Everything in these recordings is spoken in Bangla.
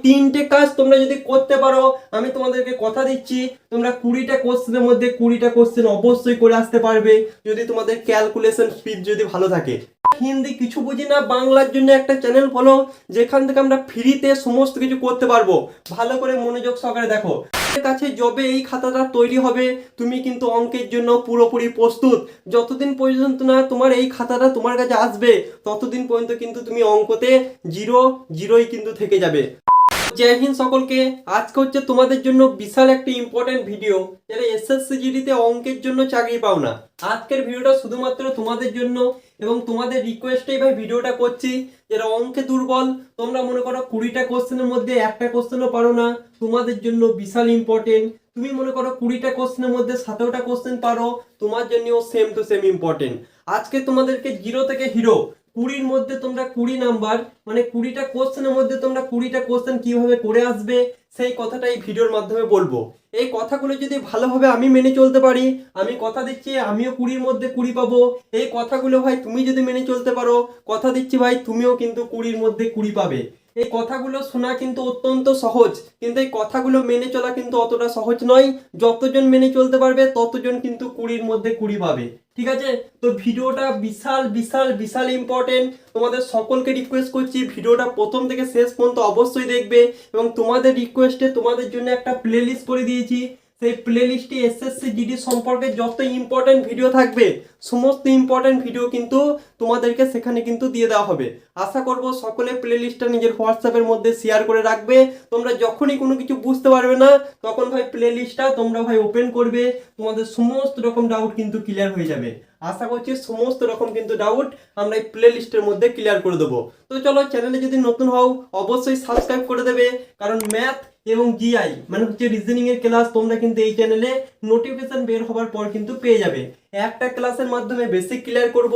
তিনটে কাজ তোমরা যদি করতে পারো, আমি তোমাদেরকে কথা দিচ্ছি তোমরা 20টা কোশ্চেনের মধ্যে 20টা কোশ্চেন অবশ্যই করে আসতে পারবে, যদি তোমাদের ক্যালকুলেশন স্পিড যদি ভালো থাকে। হিন্দি কিছু বুঝি না, বাংলার জন্য একটা চ্যানেল ফলো, যেখান থেকে আমরা ফ্রিতে সমস্ত কিছু করতে পারবো। ভালো করে মনোযোগ সহকারে দেখো। কাছে যবে এই খাতাটা তৈরি হবে, তুমি কিন্তু অঙ্কের জন্য পুরোপুরি প্রস্তুত। যতদিন পর্যন্ত না তোমার এই খাতাটা তোমার কাছে আসবে, ততদিন পর্যন্ত কিন্তু তুমি অঙ্কতে জিরোই কিন্তু থেকে যাবে। জয় হিন্দ সকলকে। আজকে হচ্ছে তোমাদের জন্য বিশাল একটা ইম্পর্টেন্ট ভিডিও, যারা এসএসসি জিডিতে অঙ্কের জন্য চাকরি পাও না। আজকের ভিডিওটা শুধুমাত্র তোমাদের জন্য এবং তোমাদের রিকোয়েস্টেই ভাই ভিডিওটা করছি। যারা অঙ্কে দুর্বল, তোমরা মনে করো 20টা কোশ্চেনের মধ্যে একটা কোশ্চেনও পারো না, তোমাদের জন্য বিশাল ইম্পর্টেন্ট। তুমি মনে করো 20টা কোশ্চেনের মধ্যে 17টা কোশ্চেন পারো, তোমার জন্যও সেম টু সেম ইম্পর্টেন্ট। আজকে তোমাদেরকে জিরো থেকে হিরো 20র মধ্যে তোমরা 20 নাম্বার, মানে 20টা কোশ্চেনের মধ্যে তোমরা 20টা কোশ্চেন কিভাবে করে আসবে, সেই কথাটা এই ভিডিওর মাধ্যমে বলবো। এই কথাগুলো যদি ভালোভাবে আমি মেনে চলতে পারি, আমি কথা দিচ্ছি আমিও 20র মধ্যে 20 পাবো। এই কথাগুলো ভাই তুমি যদি মেনে চলতে পারো, কথা দিচ্ছি ভাই তুমিও কিন্তু 20র মধ্যে 20 পাবে। এই কথাগুলো শোনা কিন্তু অত্যন্ত সহজ, কিন্তু এই কথাগুলো মেনে চলা কিন্তু অতটা সহজ নয়। যতজন মেনে চলতে পারবে ততজন কিন্তু 20র মধ্যে 20 পাবে। ঠিক আছে, তো ভিডিওটা বিশাল বিশাল বিশাল ইম্পর্টেন্ট। তোমাদের সকলকে রিকোয়েস্ট করছি ভিডিওটা প্রথম থেকে শেষ পর্যন্ত অবশ্যই দেখবে, এবং তোমাদের রিকোয়েস্টে তোমাদের জন্য একটা প্লেলিস্ট করে দিয়েছি। সেই প্লেলিস্টে এসএসসি জিডি সম্পর্কে যত ইম্পর্টেন্ট ভিডিও থাকবে, সমস্ত ইম্পর্টেন্ট ভিডিও কিন্তু তোমাদেরকে সেখানে কিন্তু দিয়ে দেওয়া হবে। আশা করব সকলে প্লেলিস্টটা নিজের হোয়াটসঅ্যাপের মধ্যে শেয়ার করে রাখবে। তোমরা যখনই কোনো কিছু বুঝতে পারবে না, তখন ভাই প্লেলিস্টটা তোমরা ভাই ওপেন করবে, তোমাদের সমস্ত রকম ডাউট কিন্তু ক্লিয়ার হয়ে যাবে। আশা করছি সমস্ত রকম কিন্তু ডাউট আমরা এই প্লে লিস্টের মধ্যে ক্লিয়ার করে দেবো। তো চলো, চ্যানেলে যদি নতুন হও অবশ্যই সাবস্ক্রাইব করে দেবে, কারণ ম্যাথ এবং জিআই মানে হচ্ছে রিজনিং এর ক্লাস তোমরা কিন্তু এই চ্যানেলে নোটিফিকেশন বের হওয়ার পর কিন্তু পেয়ে যাবে। একটা ক্লাসের মাধ্যমে বেসিক ক্লিয়ার করব,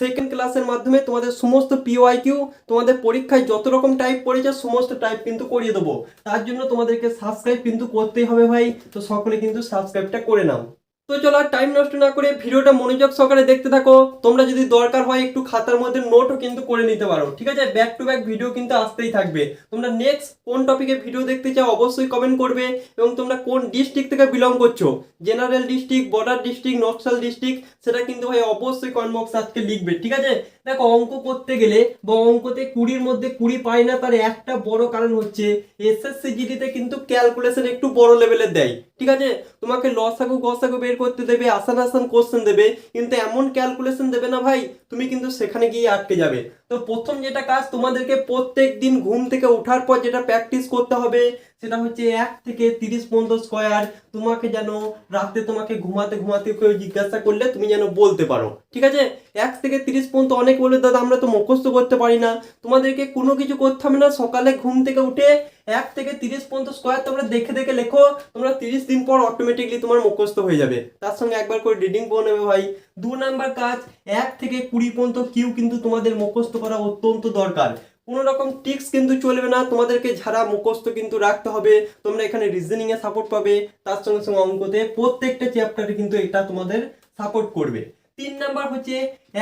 সেকেন্ড ক্লাসের মাধ্যমে তোমাদের সমস্ত পিওআইকিউ, তোমাদের পরীক্ষায় যত রকম টাইপ পড়েছে সমস্ত টাইপ কিন্তু করিয়ে দেবো। তার জন্য তোমাদেরকে সাবস্ক্রাইব কিন্তু করতেই হবে ভাই, তো সকলে কিন্তু সাবস্ক্রাইবটা করে নাও। তো চলো টাইম নষ্ট না করে ভিডিওটা মনোযোগ সহকারে দেখতে থাকো। তোমরা যদি দরকার হয় একটু খাতার মধ্যে নোটও কিন্তু করে নিতে পারো। ঠিক আছে, ব্যাক টু ব্যাক ভিডিও কিন্তু আসতেই থাকবে। তোমরা নেক্সট কোন টপিকে ভিডিও দেখতে চাও অবশ্যই কমেন্ট করবে, এবং তোমরা কোন ডিস্ট্রিক্ট থেকে বিলং করছো, general district, border district, Naxal district, সেটা কিন্তু ভাই অবশ্যই কমেন্ট বক্সে আজকে লিখবে। ঠিক আছে, দেখো অঙ্ক করতে গেলে বা অঙ্কতে 20র মধ্যে 20 পাই না, তার একটা বড় কারণ হচ্ছে এসএসসি জিডিতে কিন্তু ক্যালকুলেশন একটু বড় লেভেলের দেয়। ঠিক আছে, তোমাকে লসাগু গসাগু বের করতে দেবে, আসান আসান কোশ্চেন দেবে, কিন্তু এমন ক্যালকুলেশন দেবে না ভাই, তুমি কিন্তু সেখানে গিয়ে আটকে যাবে। তো প্রথম যেটা কাজ তোমাদেরকে প্রত্যেক দিন ঘুম থেকে ওঠার পর যেটা প্র্যাকটিস করতে হবে, সেটা হচ্ছে 1 থেকে 30 পর্যন্ত স্কয়ার। তোমাকে যেন রাতে তোমাকে ঘুমাতে ঘুমাতে কেউ জিজ্ঞাসা করলে তুমি যেন বলতে পারো। ঠিক আছে, 1 থেকে 30 পর্যন্ত। অনেক বলে দাদা আমরা তো মুখস্থ করতে পারি না। তোমাদেরকে কোনো কিছু করতে হবে না, সকালে ঘুম থেকে উঠে 1 থেকে 30 পর্যন্ত স্কয়ার তোমরা দেখে দেখে লেখো, তোমরা 30 দিন পর অটোমেটিকলি তোমার মুখস্থ হয়ে যাবে। তার সঙ্গে একবার করে রিডিং করে নেবে ভাই। 2 নাম্বার কাজ, 1 থেকে 20 পর্যন্ত কিউ কিন্তু তোমাদের মুখস্থ করা অত্যন্ত দরকার। কোনো রকম ট্রিক্স কিন্তু চলবে না, তোমাদেরকে ঝাড়া মুখস্থ কিন্তু রাখতে হবে। তোমরা এখানে রিজনিং এ সাপোর্ট পাবে, তার সঙ্গে সঙ্গে অঙ্কতে প্রত্যেকটা চ্যাপ্টারে কিন্তু এটা তোমাদের সাপোর্ট করবে। 3 নাম্বার হচ্ছে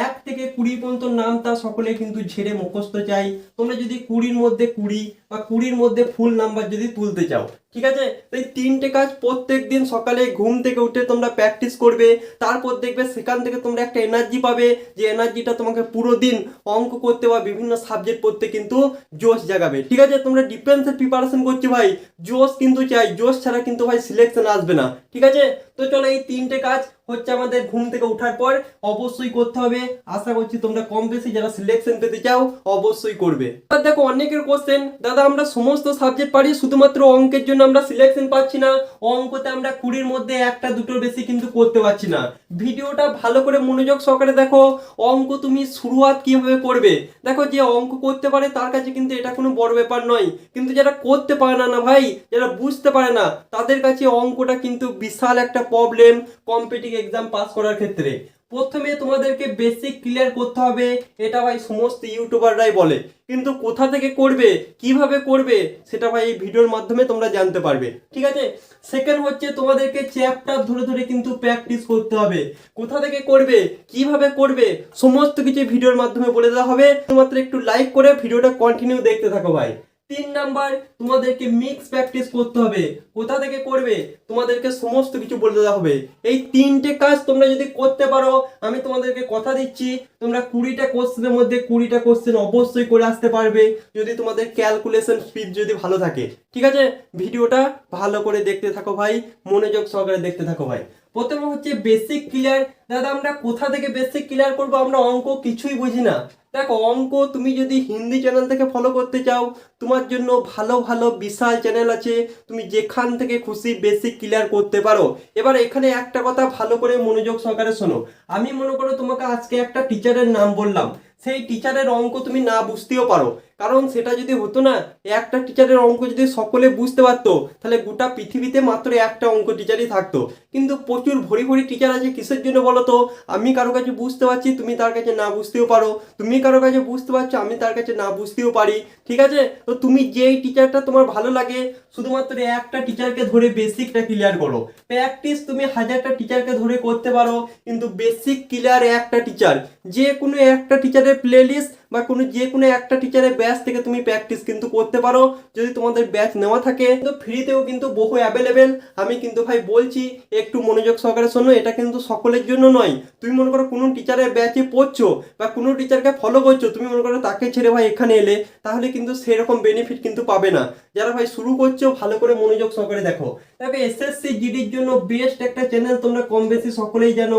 1 থেকে 20 পর্যন্ত নামতা সকলে কিন্তু ঝেড়ে মুখস্থ চাই। তোমরা যদি 20র মধ্যে 20 বা 20র মধ্যে ফুল নাম্বার যদি তুলতে চাও, ঠিক আছে, তো এই 3টে কাজ প্রত্যেক দিন সকালে ঘুম থেকে উঠে তোমরা প্র্যাকটিস করবে। তারপর দেখবে সেখান থেকে তোমরা একটা এনার্জি পাবে, যে এনার্জিটা তোমাকে পুরো দিন অঙ্ক করতে বা বিভিন্ন সাবজেক্ট পড়তে কিন্তু জোশ জাগাবে। ঠিক আছে, তোমরা ডিফেন্সের প্রিপারেশন করছো ভাই, জোশ কিন্তু চাই, জোশ ছাড়া কিন্তু ভাই সিলেকশন আসবে না। ঠিক আছে, তো চলো এই 3টে কাজ হচ্ছে আমাদের ঘুম থেকে ওঠার পর অবশ্যই করতে হবে। আশা করছি তোমরা কম বেশি যারা সিলেকশন পেতে চাও অবশ্যই করবে। আর দেখো অনেকের কোশ্চেন, দাদা আমরা সমস্ত সাবজেক্ট পারি, শুধুমাত্র অঙ্কের জন্য আমরা সিলেকশন পাচ্ছি না, অঙ্কতে আমরা 20র মধ্যে একটা দুটোর বেশি কিন্তু করতে পারছি না। ভিডিওটা ভালো করে মনোযোগ সহকারে দেখো। অঙ্ক তুমি শুরুয়াত কিভাবে করবে, দেখো যে অঙ্ক করতে পারে তার কাছে কিন্তু এটা কোনো বড় ব্যাপার নয়, কিন্তু যারা করতে পারে না, না ভাই, যারা বুঝতে পারে না, তাদের কাছে অঙ্কটা কিন্তু বিশাল একটা প্রবলেম কম্পিটিটিভ এক্সাম পাস করার ক্ষেত্রে। প্রথমে তোমাদেরকে বেসিক ক্লিয়ার করতে হবে, এটা ভাই সমস্ত ইউটিউবাররাই বলে, কিন্তু কোথা থেকে করবে, কিভাবে করবে, সেটা ভাই এই ভিডিওর মাধ্যমে তোমরা জানতে পারবে। ঠিক আছে, সেকেন্ড হচ্ছে তোমাদেরকে চ্যাপ্টার ধরে ধরে কিন্তু প্র্যাকটিস করতে হবে। কোথা থেকে করবে, কিভাবে করবে, সমস্ত কিছু ভিডিওর মাধ্যমে বলে দেওয়া হবে। শুধুমাত্র একটু লাইক করে ভিডিওটা কন্টিনিউ দেখতে থাকো ভাই। 3 নাম্বার, তোমাদেরকে মিক্স প্র্যাকটিস করতে হবে। কোথা থেকে করবে তোমাদেরকে সমস্ত কিছু বলে দেওয়া হবে। এই 3টে কাজ তোমরা যদি করতে পারো, আমি তোমাদেরকে কথা দিচ্ছি তোমরা 20টা কোশ্চেনের মধ্যে 20টা কোশ্চেন অবশ্যই করে আসতে পারবে, যদি তোমাদের ক্যালকুলেশন স্পিড যদি ভালো থাকে। ঠিক আছে, ভিডিওটা ভালো করে দেখতে থাকো ভাই, মনোযোগ সহকারে দেখতে থাকো ভাই। প্রথমে হচ্ছে বেসিক ক্লিয়ার। দাদা আমরা কোথা থেকে বেসিক ক্লিয়ার করবো? আমরা অঙ্ক কিছুই বুঝি না। দেখো, অঙ্ক তুমি যদি হিন্দি চ্যানেল থেকে ফলো করতে চাও, তোমার জন্য ভালো ভালো বিশাল চ্যানেল আছে, তুমি যেখান থেকে খুশি বেসিক ক্লিয়ার করতে পারো। এবার এখানে একটা কথা ভালো করে মনোযোগ সহকারে শোনো। আমি মনে করো তোমাকে আজকে একটা টিচারের নাম বললাম, সেই টিচারের অঙ্ক তুমি না বুঝতেও পারো, কারণ সেটা যদি হতো না, একটা টিচারের অঙ্ক যদি সকলে বুঝতে পারতো, তাহলে গোটা পৃথিবীতে মাত্র একটা অঙ্ক টিচারই থাকতো। কিন্তু প্রচুর ভরি ভরি টিচার আছে, কিসের জন্য বলো তো? আমি কারো কাছে বুঝতে পারছি, তুমি তার কাছে না বুঝতেও পারো, তুমি কারো কাছে বুঝতে পারছো, আমি তার কাছে না বুঝতেও পারি। ঠিক আছে, তো তুমি যেই টিচারটা তোমার ভালো লাগে, শুধুমাত্র একটা টিচারকে ধরে বেসিকটা ক্লিয়ার করো। প্র্যাকটিস তুমি 1000টা টিচারকে ধরে করতে পারো, কিন্তু বেসিক ক্লিয়ার একটা টিচার, যে কোনো একটা টিচারের প্লেলিস্ট বা যে কোনো একটা টিচারের ব্যাচ থেকে তুমি প্র্যাকটিস কিন্তু করতে পারো। যদি তোমাদের ব্যাচ নেওয়া থাকে তো ফ্রিতেও কিন্তু বহু অ্যাভেলেবেল। আমি কিন্তু ভাই বলছি, একটু মনোযোগ সহকারে শোনো, এটা কিন্তু সকলের জন্য নয়। তুমি মনে করো কোনো টিচারের ব্যাচে পড়ছো বা কোনো টিচারকে ফলো করছো, তুমি মনে করো তাকে ছেড়ে ভাই এখানে এলে, তাহলে কিন্তু সেরকম বেনিফিট কিন্তু পাবে না। যারা ভাই শুরু করছো, ভালো করে মনোযোগ সহকারে দেখো। তবে এসএসসি জিডির জন্য বেস্ট একটা চ্যানেল তোমরা কম বেশি সকলেই জানো,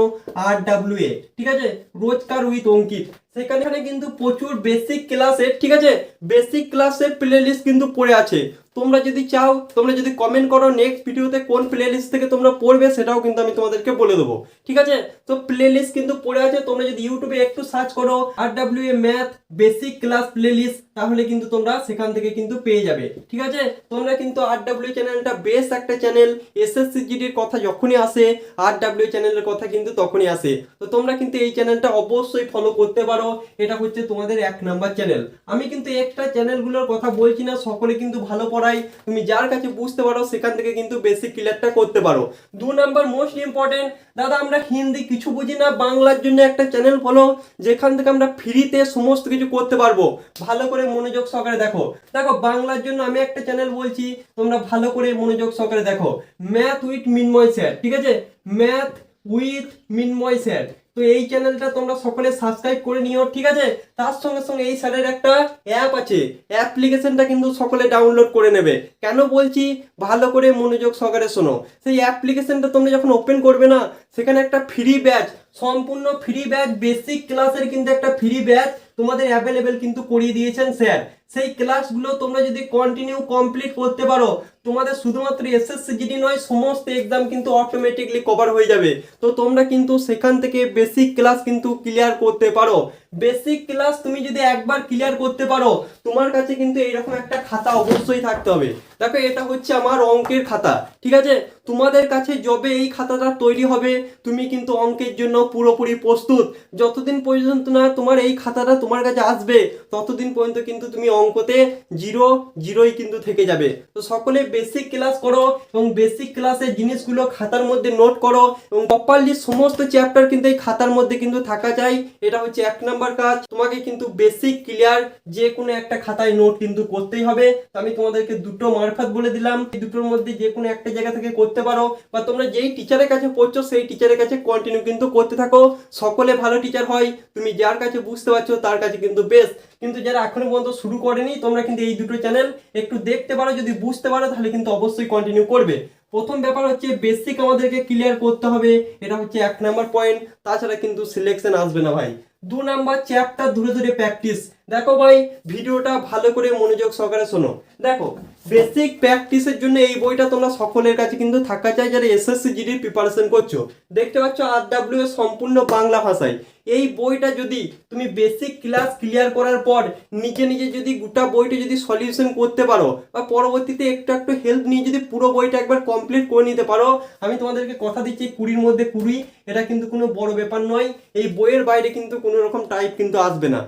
RWA। ঠিক আছে, রোজকার উইথ অঙ্কিত। সেখানে কিন্তু প্রচুর বেসিক ক্লাসের, ঠিক আছে, বেসিক ক্লাসের প্লেলিস্ট কিন্তু পড়ে আছে। তোমরা যদি চাও, তোমরা যদি কমেন্ট করো নেক্সট ভিডিওতে কোন প্লেলিস্ট থেকে তোমরা পড়বে, সেটাও কিন্তু আমি তোমাদেরকে বলে দেবো। ঠিক আছে, তো প্লেলিস্ট কিন্তু পড়ে আছে। তোমরা যদি ইউটিউবে একটু সার্চ করো RWA math basic class playlist, তাহলে কিন্তু তোমরা সেখান থেকে কিন্তু পেয়ে যাবে। ঠিক আছে, তোমরা কিন্তু RWA চ্যানেলটা বেশ একটা চ্যানেল। এসএসসি জিডির কথা যখনই আসে, RWA চ্যানেলের কথা কিন্তু তখনই আসে। তো তোমরা কিন্তু এই চ্যানেলটা অবশ্যই ফলো করতে পারো। এটা হচ্ছে তোমাদের 1 নাম্বার চ্যানেল। আমি কিন্তু একটা চ্যানেলগুলোর কথা বলছি না, সকলে কিন্তু ভালো পড়াই। তুমি যার কাছে বুঝতে পারো সেখান থেকে কিন্তু বেসিক ক্লিয়ারটা করতে পারো। 2 নাম্বার মোস্ট ইম্পর্টেন্ট, দাদা আমরা হিন্দি কিছু বুঝি না, বাংলার জন্য একটা চ্যানেল ফলো, যেখান থেকে আমরা ফ্রিতে সমস্ত কিছু করতে পারবো। ভালো করে মনোযোগ সহকারে দেখো। দেখো, বাংলার জন্য আমি একটা চ্যানেল বলছি, তোমরা ভালো করে মনোযোগ সহকারে দেখো। Math with মিনময় sir. ঠিক আছে, ম্যাথ উইথ মিনময় স্যার। তো এই চ্যানেলটা তোমরা সকলে সাবস্ক্রাইব করে নিও। ঠিক আছে, তার সঙ্গে সঙ্গে এই স্যারের একটা অ্যাপ আছে, অ্যাপ্লিকেশনটা কিন্তু সকলে ডাউনলোড করে নেবে। কেন বলছি, ভালো করে মনোযোগ সহকারে শোনো। সেই অ্যাপ্লিকেশনটা তোমরা যখন ওপেন করবে না, সেখানে একটা ফ্রি ব্যাচ, সম্পূর্ণ ফ্রি ব্যাচ, বেসিক ক্লাসের কিন্তু একটা ফ্রি ব্যাচ তোমাদের অ্যাভেলেবেল কিন্তু করিয়ে দিয়েছেন স্যার। সেই ক্লাসগুলো তোমরা যদি কন্টিনিউ কমপ্লিট করতে পারো, তোমাদের শুধুমাত্র এসএসসি জিডি নয়, সমস্ত এক্সাম কিন্তু অটোমেটিকলি কভার হয়ে যাবে। তো তোমরা কিন্তু সেখান থেকে বেসিক ক্লাস কিন্তু ক্লিয়ার করতে পারো। বেসিক ক্লাস তুমি যদি একবার ক্লিয়ার করতে পারো, তোমার কাছে কিন্তু এইরকম একটা খাতা অবশ্যই থাকতে হবে। দেখো, এটা হচ্ছে আমার অঙ্কের খাতা। ঠিক আছে, তোমাদের কাছে যবে এই খাতাটা তৈরি হবে, তুমি কিন্তু অঙ্কের জন্য পুরোপুরি প্রস্তুত। যতদিন পর্যন্ত না তোমার এই খাতাটা তোমার কাছে আসবে, ততদিন পর্যন্ত কিন্তু তুমি অঙ্কতে জিরোই কিন্তু থেকে যাবে। তো সকলে বেসিক ক্লাস করো এবং বেসিক ক্লাসের জিনিসগুলো খাতার মধ্যে নোট করো, এবং প্রপারলি সমস্ত চ্যাপ্টার কিন্তু এই খাতার মধ্যে কিন্তু থাকা চাই। এটা হচ্ছে 1 নাম্বার কাজ। তোমাকে কিন্তু বেসিক ক্লিয়ার যে কোনো একটা খাতায় নোট কিন্তু করতেই হবে। তো আমি তোমাদেরকে দুটো মারফত বলে দিলাম, এই দুটোর মধ্যে যে কোনো একটা জায়গা থেকে করতে পারো, বা তোমরা যেই টিচারের কাছে পড়ছো সেই টিচারের কাছে কন্টিনিউ কিন্তু করতে থাকো। সকলে ভালো টিচার হয়, তুমি যার কাছে বুঝতে পারছো তার কাছে কিন্তু বেস্ট। কিন্তু যারা এখনো পর্যন্ত শুরু করেনি, তোমরা কিন্তু এই দুটো চ্যানেল একটু দেখতে পারো, যদি বুঝতে পারো তাহলে কিন্তু অবশ্যই কন্টিনিউ করবে। প্রথম ব্যাপার হচ্ছে বেসিক আমাদেরকে ক্লিয়ার করতে হবে, এটা হচ্ছে 1 নাম্বার পয়েন্ট। তাছাড়া কিন্তু সিলেকশন আসবে না ভাই। 2 নাম্বার, চ্যাপ্টার ধরে ধরে প্র্যাকটিস। দেখো ভাই, ভিডিওটা ভালো করে মনোযোগ সহকারে শোনো। দেখো, বেসিক প্র্যাকটিসের জন্য এই বইটা তোমরা সকলের কাছে কিন্তু থাকা চাই, যারা এসএসসি জিডির প্রিপারেশন করছো। দেখতে পাচ্ছ RWA সম্পূর্ণ বাংলা ভাষায়। এই বইটা যদি তুমি বেসিক ক্লাস ক্লিয়ার করার পর নিজে নিজে যদি গোটা বইটা যদি সলিউশন করতে পারো, বা পরবর্তীতে একটু একটু হেল্প নিয়ে যদি পুরো বইটা একবার কমপ্লিট করে নিতে পারো, আমি তোমাদেরকে কথা দিচ্ছি 20-র মধ্যে 20, এটা কিন্তু কোনো বড় ব্যাপার নয়। এই বইয়ের বাইরে কিন্তু কোনো রকম টাইপ কিন্তু আসবে না।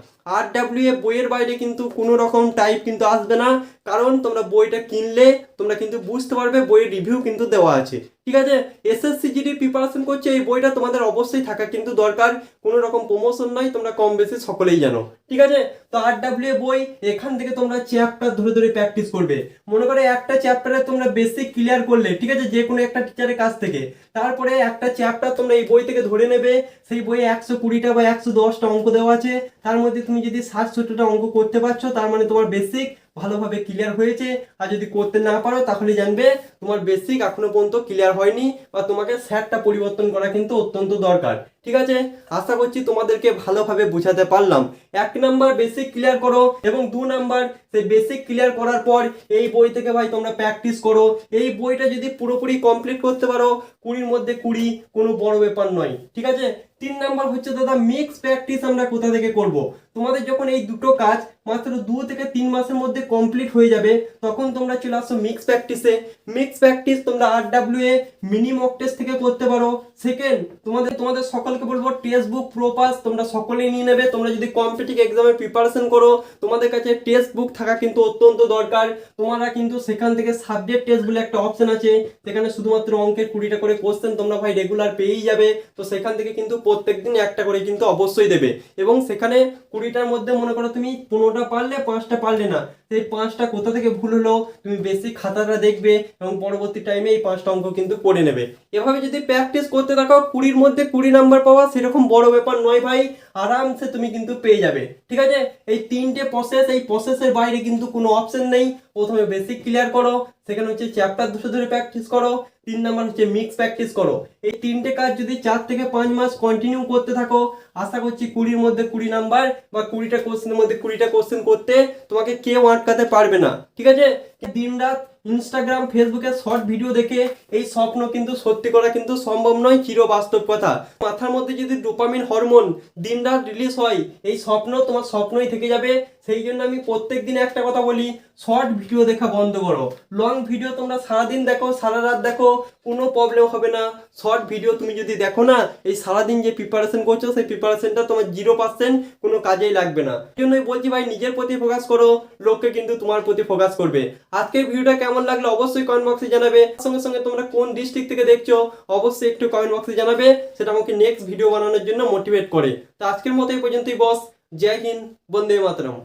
RWA বইয়ের বাইরে কিন্তু কোনো রকম টাইপ কিন্তু আসবে না, কারণ তোমরা বইটা কিনলে তোমরা কিন্তু বুঝতে পারবে, বইয়ের রিভিউ কিন্তু দেওয়া আছে। ঠিক আছে। এসএসসি জিডি প্রিপারেশন করছে, এই বইটা তোমাদের অবশ্যই থাকা কিন্তু দরকার, কোনো রকম প্রমোশন নয়, তোমরা কম বেশি সকলেই জানো। ঠিক আছে, তো RWA বই, এখান থেকে তোমরা চ্যাপ্টার ধরে ধরে প্র্যাকটিস করবে। মনে করো একটা চ্যাপ্টারে তোমরা বেসিক ক্লিয়ার করলে, ঠিক আছে, যে কোনো একটা টিচারের কাছ থেকে, তারপরে একটা চ্যাপ্টার তোমরা এই বই থেকে ধরে নেবে। সেই বইয়ে 120টা বা 110টা অঙ্ক দেওয়া আছে, তার মধ্যে তুমি যদি 60-70টা অঙ্ক করতে পারছো, তার মানে তোমার বেসিক ভালোভাবে ক্লিয়ার হয়েছে। আর যদি করতে না পারো তাহলে জানবে তোমার বেসিক এখনো পর্যন্ত ক্লিয়ার হয়নি, বা তোমাকে স্যারটা পরিবর্তন করা কিন্তু অত্যন্ত দরকার। ঠিক আছে, আশা করছি তোমাদেরকে ভালোভাবে বোঝাতে পারলাম। 1 নাম্বার বেসিক ক্লিয়ার করো, এবং 2 নাম্বার সেই বেসিক ক্লিয়ার করার পর এই বই থেকে ভাই তোমরা প্র্যাকটিস করো। এই বইটা যদি পুরোপুরি কমপ্লিট করতে পারো, 20-র মধ্যে 20 কোনো বড় ব্যাপার নয়। ঠিক আছে, 3 নাম্বার হচ্ছে দাদা মিক্স প্র্যাকটিস আমরা কোথা থেকে করব। তোমাদের যখন এই দুটো কাজ মাত্র 2 থেকে 3 মাসের মধ্যে কমপ্লিট হয়ে যাবে, তখন তোমরা চলে আসো মিক্স প্র্যাকটিসে। মিক্স প্র্যাকটিস তোমরা RWA মিনি মক টেস্ট থেকে করতে পারো। সেকেন্ড, তোমাদের সকলকে বলবো টেক্সট বুক প্রপাস তোমরা সকলেই নিয়ে নেবে। তোমরা যদি কম্পিটিটিভ এক্সামের প্রিপারেশন করো, তোমাদের কাছে টেক্সট বুক থাকা কিন্তু অত্যন্ত দরকার। তোমরা কিন্তু সেখান থেকে সাবজেক্ট টেস্ট বলে একটা অপশন আছে, সেখানে শুধুমাত্র অঙ্কের 20টা করে কোশ্চেন তোমরা ভাই রেগুলার পেয়েই যাবে। তো সেখান থেকে কিন্তু প্রত্যেকদিন একটা করে কিন্তু অবশ্যই দেবে, এবং সেখানে 20টার মধ্যে মনে করো তুমি 15টা পারলে, 5টা পারলে না, সেই 5টা কোথা থেকে ভুল হলো তুমি বেসিক খাতাটা দেখবে, এবং পরবর্তী টাইমে এই 5টা অঙ্ক কিন্তু করে নেবে। এভাবে যদি প্র্যাকটিস করতে থাকো, 20-র মধ্যে 20 নাম্বার পাওয়া সেরকম বড় ব্যাপার নয় ভাই, আরামসে তুমি কিন্তু পেয়ে যাবে। ঠিক আছে, এই 3টে প্রসেস, এই প্রসেসের বাইরে কিন্তু কোনো অপশন নেই। প্রথমে বেসিক ক্লিয়ার করো, সেখানে হচ্ছে চ্যাপ্টার ধরে ধরে প্র্যাকটিস করো, 3 নাম্বার হচ্ছে মিক্স প্র্যাকটিস করো। এই 3টে কাজ যদি 4 থেকে 5 মাস কন্টিনিউ করতে থাকো, আশা করছি 20-র মধ্যে 20 নাম্বার বা 20টা কোশ্চেনের মধ্যে 20টা কোশ্চেন করতে তোমাকে কেউ আটকাতে পারবে না। ঠিক আছে, দিনরাত ইনস্টাগ্রাম ফেসবুকে শর্ট ভিডিও দেখে এই স্বপ্ন কিন্তু সত্যি করা কিন্তু সম্ভব নয়, চির বাস্তব কথা। মাথার মধ্যে যদি ডোপামিন হরমোন দিনরাত রিলিজ হয়, এই স্বপ্ন তোমার স্বপ্নই থেকে যাবে। সেই জন্য আমি প্রত্যেকদিন একটা কথা বলি, শর্ট ভিডিও দেখা বন্ধ করো। লং ভিডিও তোমরা সারাদিন দেখো, সারা রাত দেখো, কোনো প্রবলেম হবে না। শর্ট ভিডিও তুমি যদি দেখো না, এই সারাদিন যে প্রিপারেশন করছো সেই প্রিপারেশনটা তোমার 0% কোনো কাজেই লাগবে না। এই জন্যই বলছি ভাই, নিজের প্রতি ফোকাস করো, লোককে কিন্তু তোমার প্রতি ফোকাস করবে। আজকের ভিডিওটা কেমন লাগলো অবশ্যই কমেন্ট বক্সে জানাবে। সঙ্গে সঙ্গে তোমরা কোন ডিস্ট্রিক্ট থেকে দেখছো অবশ্যই একটু কমেন্ট বক্সে জানাবে, সেটা আমাকে নেক্সট ভিডিও বানানোর জন্য মোটিভেট করে। তো আজকের মতো এই পর্যন্তই বস। জয় হিন্দ, বন্দে মাতরম।